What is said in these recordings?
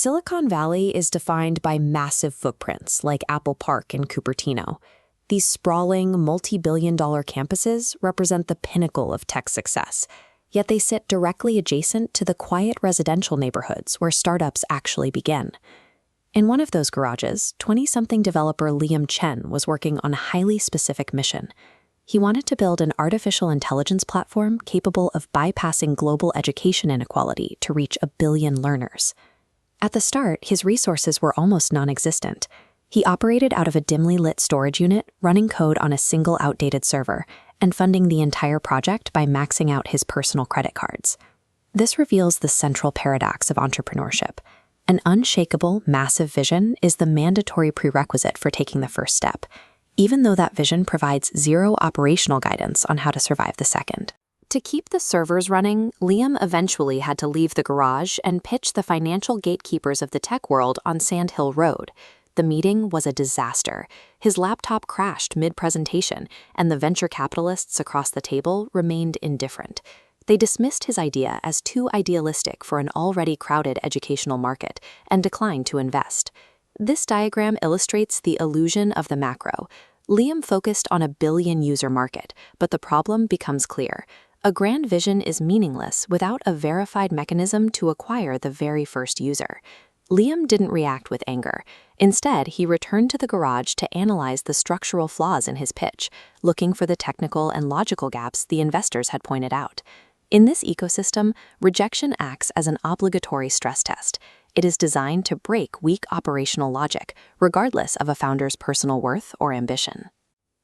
Silicon Valley is defined by massive footprints like Apple Park in Cupertino. These sprawling, multi-billion-dollar campuses represent the pinnacle of tech success, yet they sit directly adjacent to the quiet residential neighborhoods where startups actually begin. In one of those garages, 20-something developer Liam Chen was working on a highly specific mission. He wanted to build an artificial intelligence platform capable of bypassing global education inequality to reach 1 billion learners. At the start, his resources were almost non-existent. He operated out of a dimly lit storage unit, running code on a single outdated server, and funding the entire project by maxing out his personal credit cards. This reveals the central paradox of entrepreneurship. An unshakable, massive vision is the mandatory prerequisite for taking the first step, even though that vision provides zero operational guidance on how to survive the second. To keep the servers running, Liam eventually had to leave the garage and pitch the financial gatekeepers of the tech world on Sand Hill Road. The meeting was a disaster. His laptop crashed mid-presentation, and the venture capitalists across the table remained indifferent. They dismissed his idea as too idealistic for an already crowded educational market and declined to invest. This diagram illustrates the illusion of the macro. Liam focused on a billion-user market, but the problem becomes clear. A grand vision is meaningless without a verified mechanism to acquire the very first user. Liam didn't react with anger. Instead, he returned to the garage to analyze the structural flaws in his pitch, looking for the technical and logical gaps the investors had pointed out. In this ecosystem, rejection acts as an obligatory stress test. It is designed to break weak operational logic, regardless of a founder's personal worth or ambition.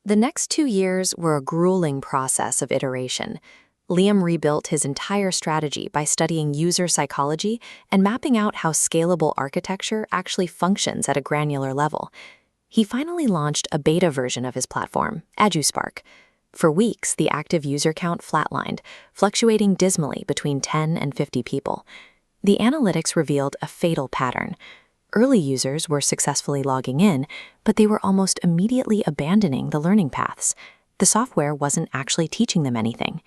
The next 2 years were a grueling process of iteration. Liam rebuilt his entire strategy by studying user psychology and mapping out how scalable architecture actually functions at a granular level. He finally launched a beta version of his platform, EduSpark. For weeks, the active user count flatlined, fluctuating dismally between 10 and 50 people. The analytics revealed a fatal pattern. Early users were successfully logging in, but they were almost immediately abandoning the learning paths. The software wasn't actually teaching them anything.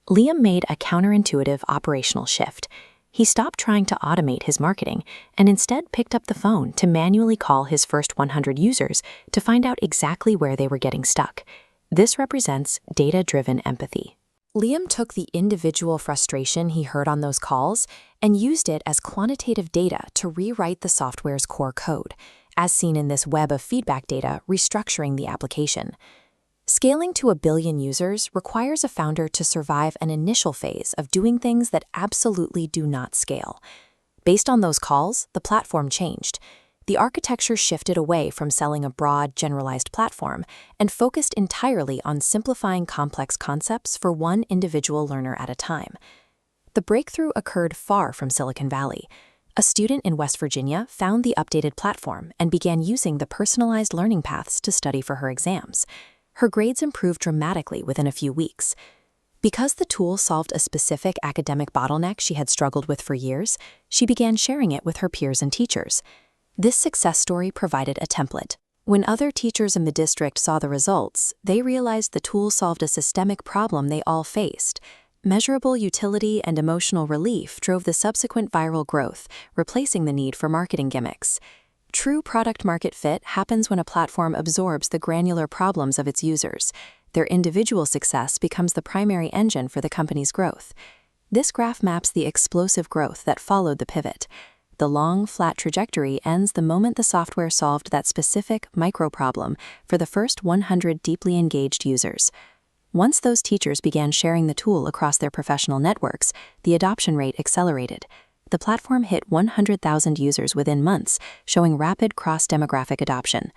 Liam made a counterintuitive operational shift. He stopped trying to automate his marketing and instead picked up the phone to manually call his first 100 users to find out exactly where they were getting stuck. This represents data-driven empathy. Liam took the individual frustration he heard on those calls and used it as quantitative data to rewrite the software's core code, as seen in this web of feedback data restructuring the application. Scaling to 1 billion users requires a founder to survive an initial phase of doing things that absolutely do not scale. Based on those calls, the platform changed. The architecture shifted away from selling a broad, generalized platform and focused entirely on simplifying complex concepts for one individual learner at a time. The breakthrough occurred far from Silicon Valley. A student in West Virginia found the updated platform and began using the personalized learning paths to study for her exams. Her grades improved dramatically within a few weeks. Because the tool solved a specific academic bottleneck she had struggled with for years, she began sharing it with her peers and teachers. This success story provided a template. When other teachers in the district saw the results, they realized the tool solved a systemic problem they all faced. Measurable utility and emotional relief drove the subsequent viral growth, replacing the need for marketing gimmicks. True product-market fit happens when a platform absorbs the granular problems of its users. Their individual success becomes the primary engine for the company's growth. This graph maps the explosive growth that followed the pivot. The long, flat trajectory ends the moment the software solved that specific micro-problem for the first 100 deeply engaged users. Once those teachers began sharing the tool across their professional networks, the adoption rate accelerated. The platform hit 100,000 users within months, showing rapid cross-demographic adoption.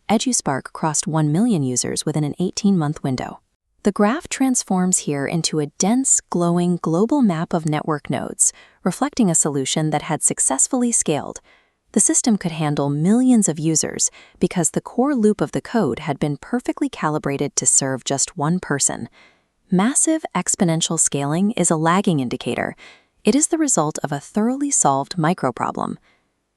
EduSpark crossed 1 million users within an 18-month window. The graph transforms here into a dense, glowing global map of network nodes, reflecting a solution that had successfully scaled. The system could handle millions of users because the core loop of the code had been perfectly calibrated to serve just one person. Massive exponential scaling is a lagging indicator. It is the result of a thoroughly solved micro-problem.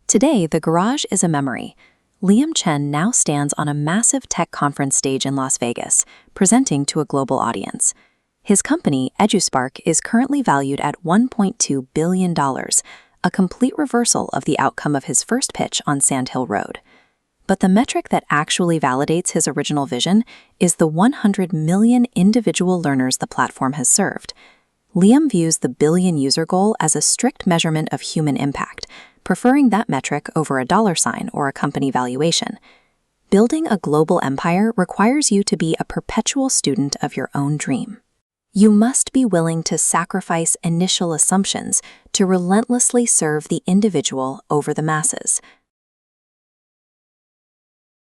Today, the garage is a memory. Liam Chen now stands on a massive tech conference stage in Las Vegas, presenting to a global audience. His company, EduSpark, is currently valued at $1.2 billion, a complete reversal of the outcome of his first pitch on Sand Hill Road. But the metric that actually validates his original vision is the 100 million individual learners the platform has served. Liam views the billion-user goal as a strict measurement of human impact, preferring that metric over a dollar sign or a company valuation. Building a global empire requires you to be a perpetual student of your own dream. You must be willing to sacrifice initial assumptions to relentlessly serve the individual over the masses.